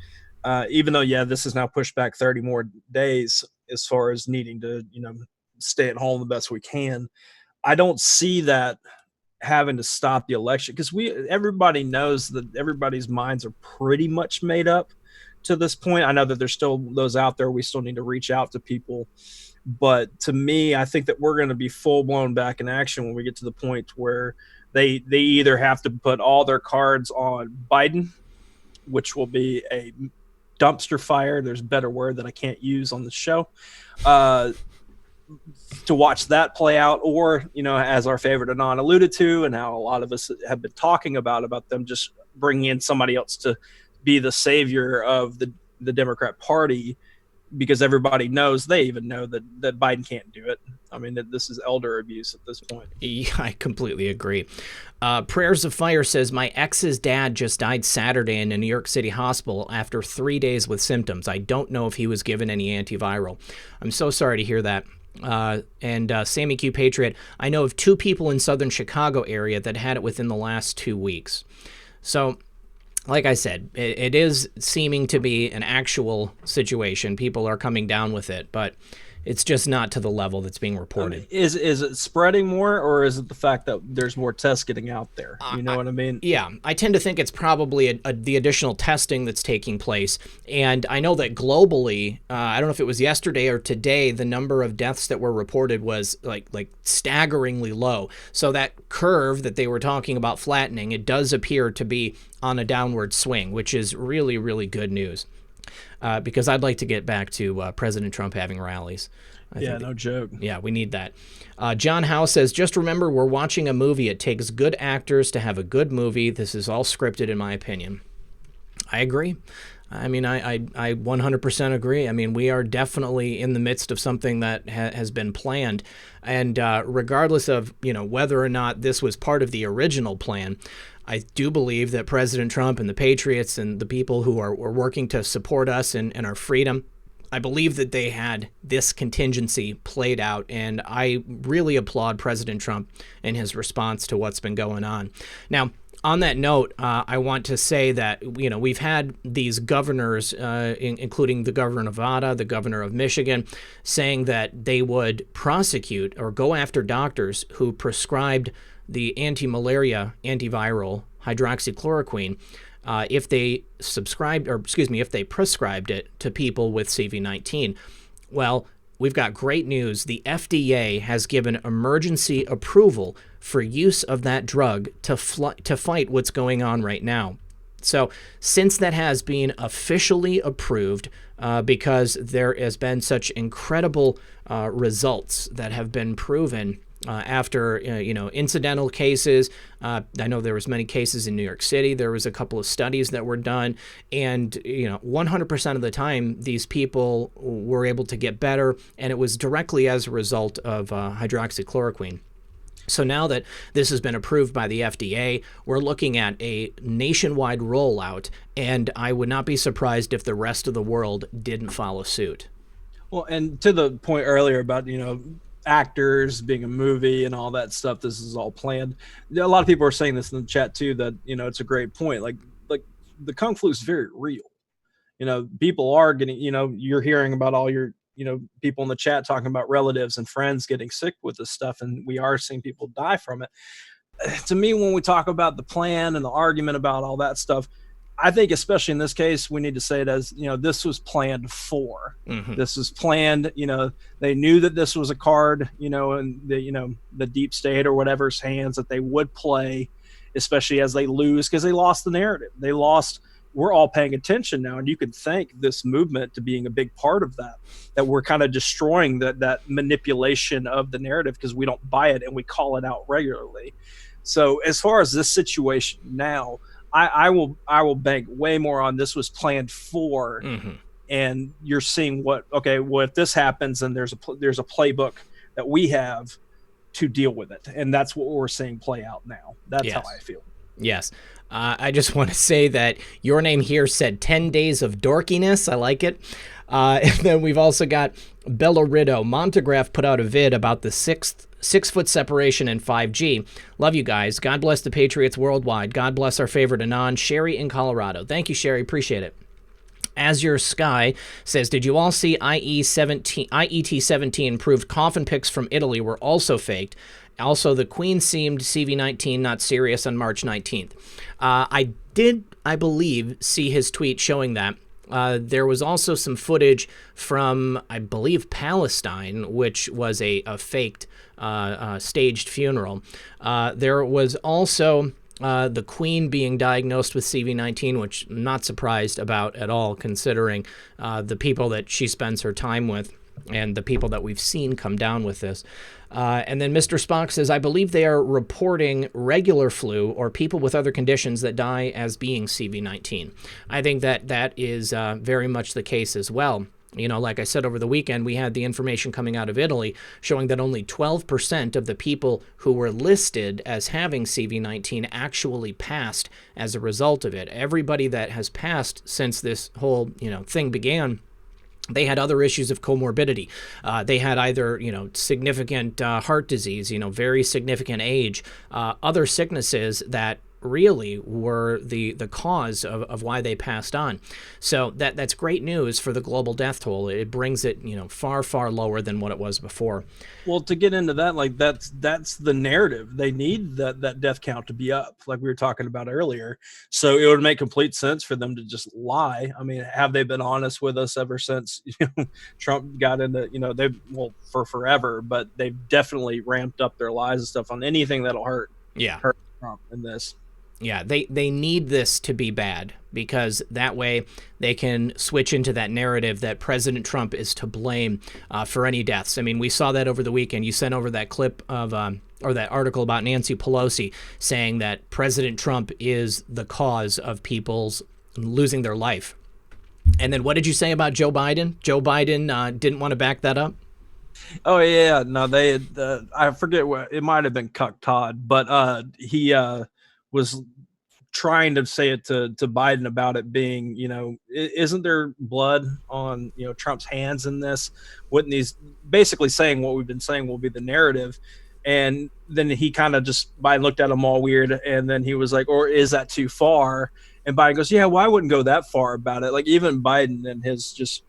Even though, this is now pushed back 30 more days as far as needing to, stay at home the best we can. I don't see that having to stop the election because everybody knows that everybody's minds are pretty much made up to this point. I know that there's still those out there. We still need to reach out to people. But to me, I think that we're going to be full blown back in action when we get to the point where they either have to put all their cards on Biden, which will be a dumpster fire. There's a better word that I can't use on the show, to watch that play out, or, as our favorite Anon alluded to, and how a lot of us have been talking about them just bringing in somebody else to be the savior of the Democrat Party, because everybody knows, they even know that Biden can't do it. I mean, this is elder abuse at this point. Yeah, I completely agree. Prayers of Fire says, my ex's dad just died Saturday in a New York City hospital after 3 days with symptoms. I don't know if he was given any antiviral. I'm so sorry to hear that. And Sammy Q Patriot, I know of 2 people in southern Chicago area that had it within the last 2 weeks. So, like I said, it is seeming to be an actual situation. People are coming down with it, but it's just not to the level that's being reported. Is it spreading more, or is it the fact that there's more tests getting out there? You know what I mean? Yeah, I tend to think it's probably the additional testing that's taking place. And I know that globally, I don't know if it was yesterday or today, the number of deaths that were reported was like staggeringly low. So that curve that they were talking about flattening, it does appear to be on a downward swing, which is really, really good news. Because I'd like to get back to President Trump having rallies. No joke. Yeah, we need that. John Howe says, just remember, we're watching a movie. It takes good actors to have a good movie. This is all scripted, in my opinion. I agree. I mean, I 100% agree. I mean, we are definitely in the midst of something that has been planned. And regardless of, whether or not this was part of the original plan, I do believe that President Trump and the Patriots and the people who are working to support us and our freedom, I believe that they had this contingency played out, and I really applaud President Trump and his response to what's been going on. Now, on that note, I want to say that, we've had these governors, including the governor of Nevada, the governor of Michigan, saying that they would prosecute or go after doctors who prescribed the anti-malaria antiviral hydroxychloroquine if they prescribed it to people with CV-19. Well, we've got great news. The FDA has given emergency approval for use of that drug to fight what's going on right now. So since that has been officially approved, because there has been such incredible results that have been proven after incidental cases. I know there was many cases in New York City. There was a couple of studies that were done, and 100% of the time these people were able to get better, and it was directly as a result of hydroxychloroquine. So now that this has been approved by the FDA, we're looking at a nationwide rollout, and I would not be surprised if the rest of the world didn't follow suit. Well, and to the point earlier about, actors being a movie and all that stuff, this is all planned. A lot of people are saying this in the chat too, that, it's a great point. Like the Kung flu is very real. People are getting, you're hearing about all your, people in the chat talking about relatives and friends getting sick with this stuff, and we are seeing people die from it. to me, when we talk about the plan and the argument about all that stuff, I think especially in this case, we need to say it as, this was planned for. This was planned, they knew that this was a card, in the deep state or whatever's hands that they would play, especially as they lose, because they lost the narrative. They lost. We're all paying attention now, and you could thank this movement to being a big part of that we're kind of destroying that manipulation of the narrative because we don't buy it and we call it out regularly. So as far as this situation now, I will bank way more on this was planned for, and you're seeing if this happens, then there's a playbook that we have to deal with it, and that's what we're seeing play out now. That's how I feel. Yes. I just want to say that your name here said 10 days of dorkiness. I like it. And then we've also got Bella Rideau. Montegraph put out a vid about the 6-foot separation in 5G. Love you guys. God bless the Patriots worldwide. God bless our favorite Anon, Sherry in Colorado. Thank you, Sherry. Appreciate it. Azure Sky says, did you all see IET-17 proved coffin pics from Italy were also faked? Also, the Queen seemed CV-19 not serious on March 19th. I did, I believe, see his tweet showing that. There was also some footage from, I believe, Palestine, which was a faked staged funeral. There was also the Queen being diagnosed with CV-19, which I'm not surprised about at all, considering the people that she spends her time with and the people that we've seen come down with this. And then Mr. Spock says, I believe they are reporting regular flu or people with other conditions that die as being CV-19. I think that is very much the case as well. Like I said over the weekend, we had the information coming out of Italy showing that only 12% of the people who were listed as having CV-19 actually passed as a result of it. Everybody that has passed since this whole, thing began, they had other issues of comorbidity. They had either, significant heart disease, very significant age, other sicknesses that really were the cause of why they passed on. So that's great news for the global death toll. It brings it, far, far lower than what it was before. Well, to get into that, like that's the narrative. They need that death count to be up, like we were talking about earlier. So it would make complete sense for them to just lie. I mean, have they been honest with us ever since Trump got into, for forever, but they've definitely ramped up their lies and stuff on anything that'll hurt Trump in this. Yeah, they need this to be bad because that way they can switch into that narrative that President Trump is to blame for any deaths. I mean, we saw that over the weekend. You sent over that clip of or that article about Nancy Pelosi saying that President Trump is the cause of people's losing their life. And then what did you say about Joe Biden? Joe Biden didn't want to back that up? Oh, yeah. No, they had, I forget what, it might have been Cuck Todd, but he was trying to say it to Biden about it being, isn't there blood on, Trump's hands in this? Wouldn't these basically saying what we've been saying will be the narrative? And then he kind of Biden looked at him all weird. And then he was like, or is that too far? And Biden goes, yeah, well, I wouldn't go that far about it. Like even Biden and his just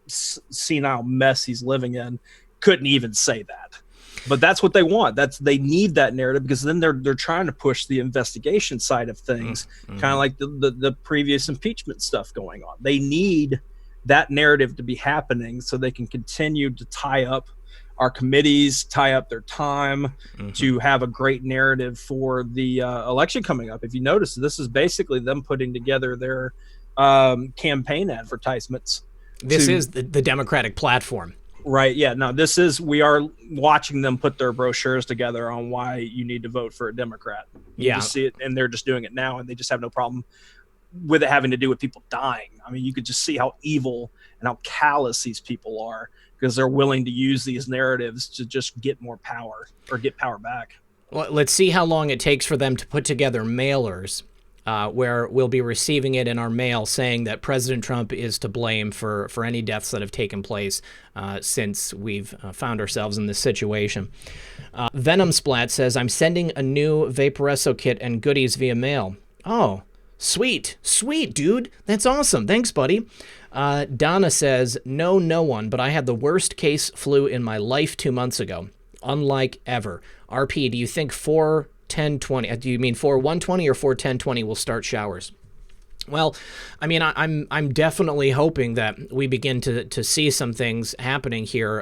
senile mess he's living in couldn't even say that. But that's what they want. They need that narrative because then they're trying to push the investigation side of things, kind of like the previous impeachment stuff going on. They need that narrative to be happening so they can continue to tie up our committees, tie up their time to have a great narrative for the election coming up. If you notice, this is basically them putting together their campaign advertisements. This is the Democratic platform. Right. Yeah. No, we are watching them put their brochures together on why you need to vote for a Democrat. You just see it, and they're just doing it now, and they just have no problem with it having to do with people dying. I mean, you could just see how evil and how callous these people are because they're willing to use these narratives to just get more power or get power back. Well, let's see how long it takes for them to put together mailers where we'll be receiving it in our mail saying that President Trump is to blame for any deaths that have taken place since we've found ourselves in this situation. Venom Splat says, I'm sending a new Vaporesso kit and goodies via mail. Oh, sweet, dude. That's awesome. Thanks, buddy. Donna says, no one, but I had the worst case flu in my life 2 months ago. Unlike ever. RP, do you think 4 10:20? Do you mean 4:120 or 4:10:20 we'll start showers? Well, I mean, I'm definitely hoping that we begin to see some things happening here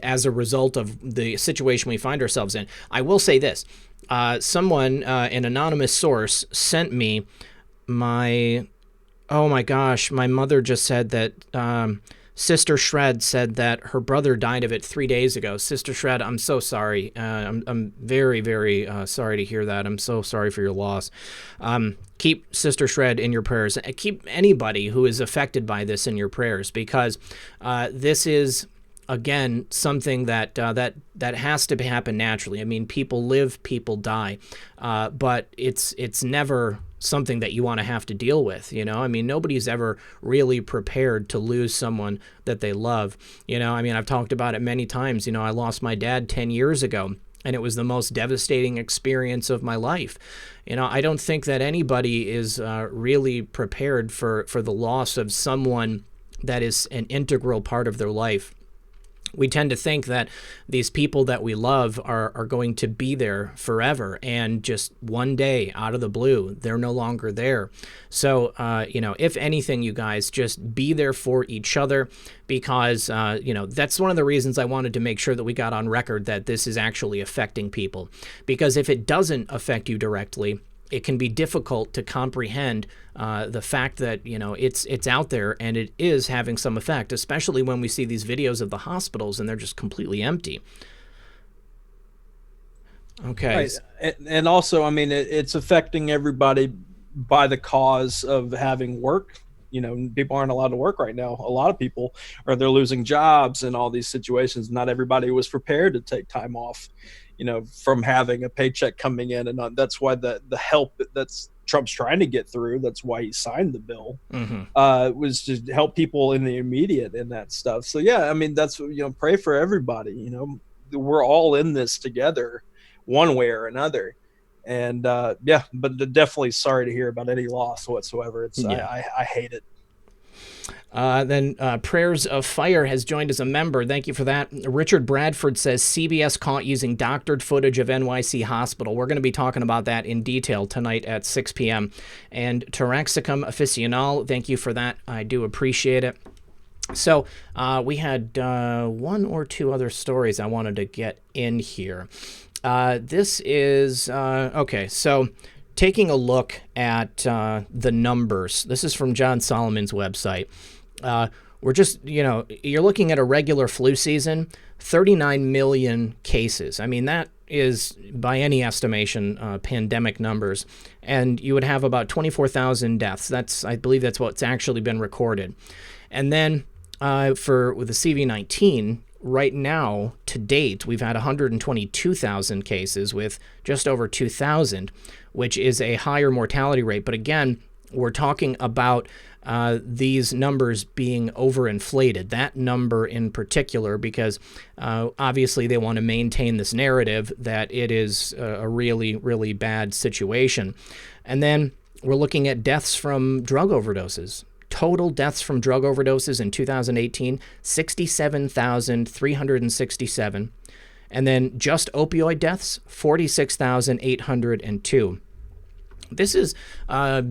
as a result of the situation we find ourselves in. I will say this. Someone, an anonymous source, sent me oh my gosh, my mother just said that Sister Shred said that her brother died of it 3 days ago. Sister Shred, I'm so sorry. I'm very, very sorry to hear that. I'm so sorry for your loss. Keep Sister Shred in your prayers. Keep anybody who is affected by this in your prayers, because this is, again, something that has to happen naturally. I mean, people live, people die, but it's never something that you want to have to deal with, you know? I mean, nobody's ever really prepared to lose someone that they love. You know, I mean, I've talked about it many times. You know, I lost my dad 10 years ago, and it was the most devastating experience of my life. You know, I don't think that anybody is really prepared for the loss of someone that is an integral part of their life. We tend to think that these people that we love are going to be there forever, and just one day out of the blue, they're no longer there. So, you know, if anything, you guys, just be there for each other, because, you know, that's one of the reasons I wanted to make sure that we got on record that this is actually affecting people. Because if it doesn't affect you directly, it can be difficult to comprehend the fact that, you know, it's out there and it is having some effect, especially when we see these videos of the hospitals and they're just completely empty. Okay. Right. And also, I mean, it's affecting everybody by the cause of having work. You know, people aren't allowed to work right now. A lot of people, or they're losing jobs and all these situations. Not everybody was prepared to take time off, you know, from having a paycheck coming in. And that's why the help that's Trump's trying to get through, that's why he signed the bill, was to help people in the immediate and that stuff. So, yeah, I mean, that's, you know, pray for everybody. You know, we're all in this together one way or another. And yeah, but definitely sorry to hear about any loss whatsoever. It's I hate it. Then Prayers of Fire has joined as a member. Thank you for that. Richard Bradford says CBS caught using doctored footage of NYC hospital. We're going to be talking about that in detail tonight at 6 p.m. And Taraxacum Aficional, thank you for that. I do appreciate it. So we had one or two other stories I wanted to get in here. This is, okay, so taking a look at the numbers. This is from John Solomon's website. We're just, you know, you're looking at a regular flu season, 39 million cases. I mean, that is, by any estimation, pandemic numbers. And you would have about 24,000 deaths. I believe that's what's actually been recorded. And then with the CV-19, right now, to date, we've had 122,000 cases with just over 2,000, which is a higher mortality rate. But again, we're talking about these numbers being overinflated, that number in particular, because obviously they want to maintain this narrative that it is a really, really bad situation. And then we're looking at deaths from drug overdoses. Total deaths from drug overdoses in 2018, 67,367. And then just opioid deaths, 46,802. This is a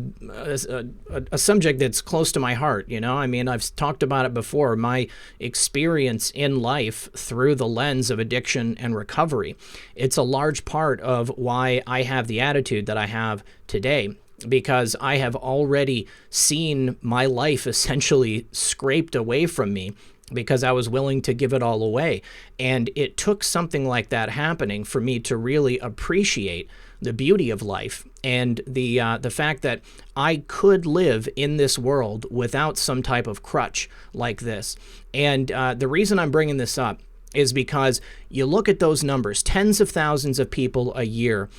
subject that's close to my heart, you know? I mean, I've talked about it before, my experience in life through the lens of addiction and recovery. It's a large part of why I have the attitude that I have today, because I have already seen my life essentially scraped away from me because I was willing to give it all away. And it took something like that happening for me to really appreciate the beauty of life and the fact that I could live in this world without some type of crutch like this. And the reason I'm bringing this up is because you look at those numbers, tens of thousands of people a year,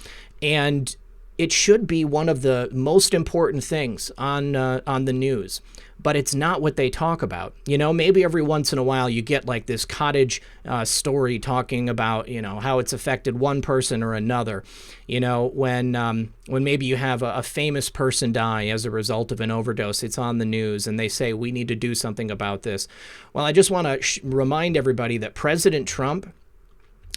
and it should be one of the most important things on the news, but it's not what they talk about. You know, maybe every once in a while you get like this cottage story talking about, you know, how it's affected one person or another. You know, when maybe you have a famous person die as a result of an overdose, it's on the news and they say we need to do something about this. Well, I just want to remind everybody that President Trump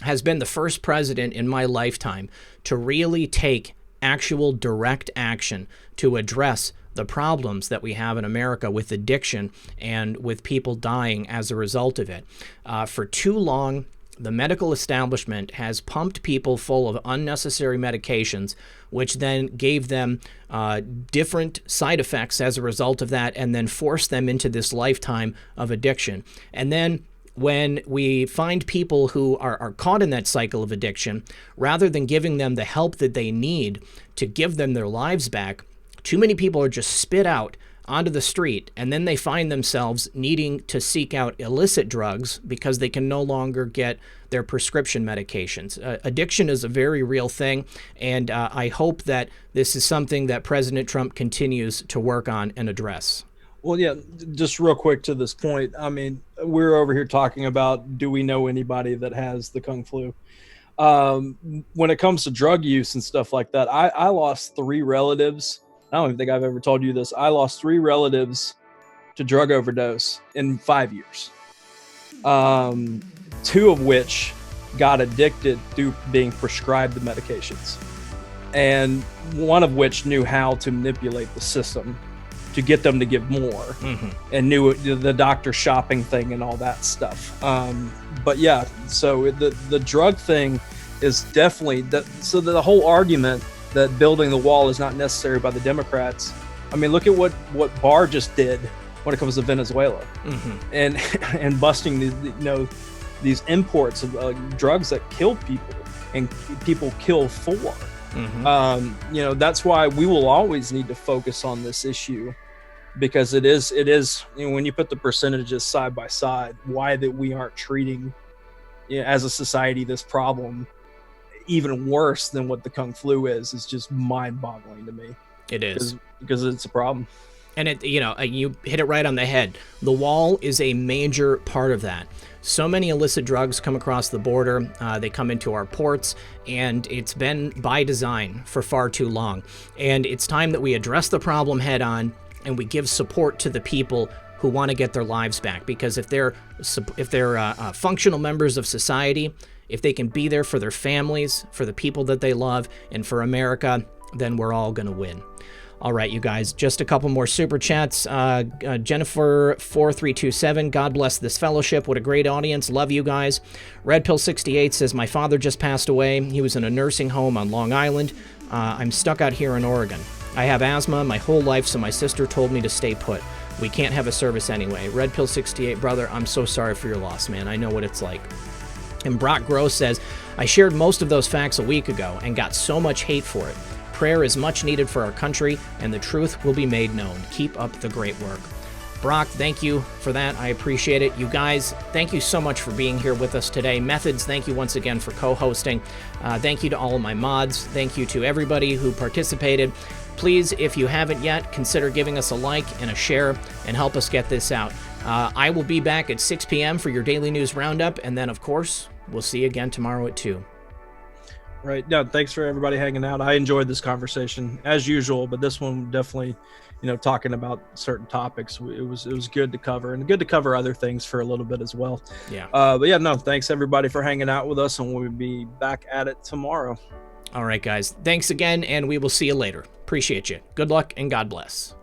has been the first president in my lifetime to really take actual direct action to address the problems that we have in America with addiction and with people dying as a result of it. For too long, the medical establishment has pumped people full of unnecessary medications, which then gave them different side effects as a result of that, and then forced them into this lifetime of addiction. And then when we find people who are caught in that cycle of addiction, rather than giving them the help that they need to give them their lives back, too many people are just spit out onto the street, and then they find themselves needing to seek out illicit drugs because they can no longer get their prescription medications. Addiction is a very real thing, and I hope that this is something that President Trump continues to work on and address. Well, yeah, just real quick to this point. I mean, we're over here talking about, do we know anybody that has the Kung Flu? When it comes to drug use and stuff like that, I lost 3 relatives. I don't even think I've ever told you this. I lost 3 relatives to drug overdose in 5 years. 2 of which got addicted through being prescribed the medications, and 1 of which knew how to manipulate the system to get them to give more, and knew the doctor shopping thing and all that stuff. But yeah, so the drug thing is definitely that. So the whole argument that building the wall is not necessary by the Democrats. I mean, look at what Barr just did when it comes to Venezuela, and busting these imports of drugs that kill people and people kill for. That's why we will always need to focus on this issue, because it is when you put the percentages side by side, why that we aren't treating as a society this problem even worse than what the Kung Flu is just mind-boggling to me. It is, because it's a problem. And you hit it right on the head. The wall is a major part of that. So many illicit drugs come across the border. They come into our ports, and it's been by design for far too long. And it's time that we address the problem head on, and we give support to the people who want to get their lives back. Because if they're functional members of society, if they can be there for their families, for the people that they love, and for America, then we're all going to win. All right, you guys, just a couple more super chats. Jennifer4327, God bless this fellowship. What a great audience. Love you guys. Red Pill 68 says, my father just passed away. He was in a nursing home on Long Island. I'm stuck out here in Oregon. I have asthma my whole life, so my sister told me to stay put. We can't have a service anyway. Red Pill 68, brother, I'm so sorry for your loss, man. I know what it's like. And Brock Gross says, I shared most of those facts a week ago and got so much hate for it. Prayer is much needed for our country, and the truth will be made known. Keep up the great work. Brock, thank you for that. I appreciate it. You guys, thank you so much for being here with us today. Methods, thank you once again for co-hosting. Thank you to all of my mods. Thank you to everybody who participated. Please, if you haven't yet, consider giving us a like and a share and help us get this out. I will be back at 6 p.m. for your daily news roundup, and then, of course, we'll see you again tomorrow at 2. Right. No, thanks for everybody hanging out. I enjoyed this conversation as usual, but this one definitely, talking about certain topics, it was good to cover, and good to cover other things for a little bit as well. Yeah. But yeah, no, thanks everybody for hanging out with us, and we'll be back at it tomorrow. All right, guys. Thanks again, and we will see you later. Appreciate you. Good luck, and God bless.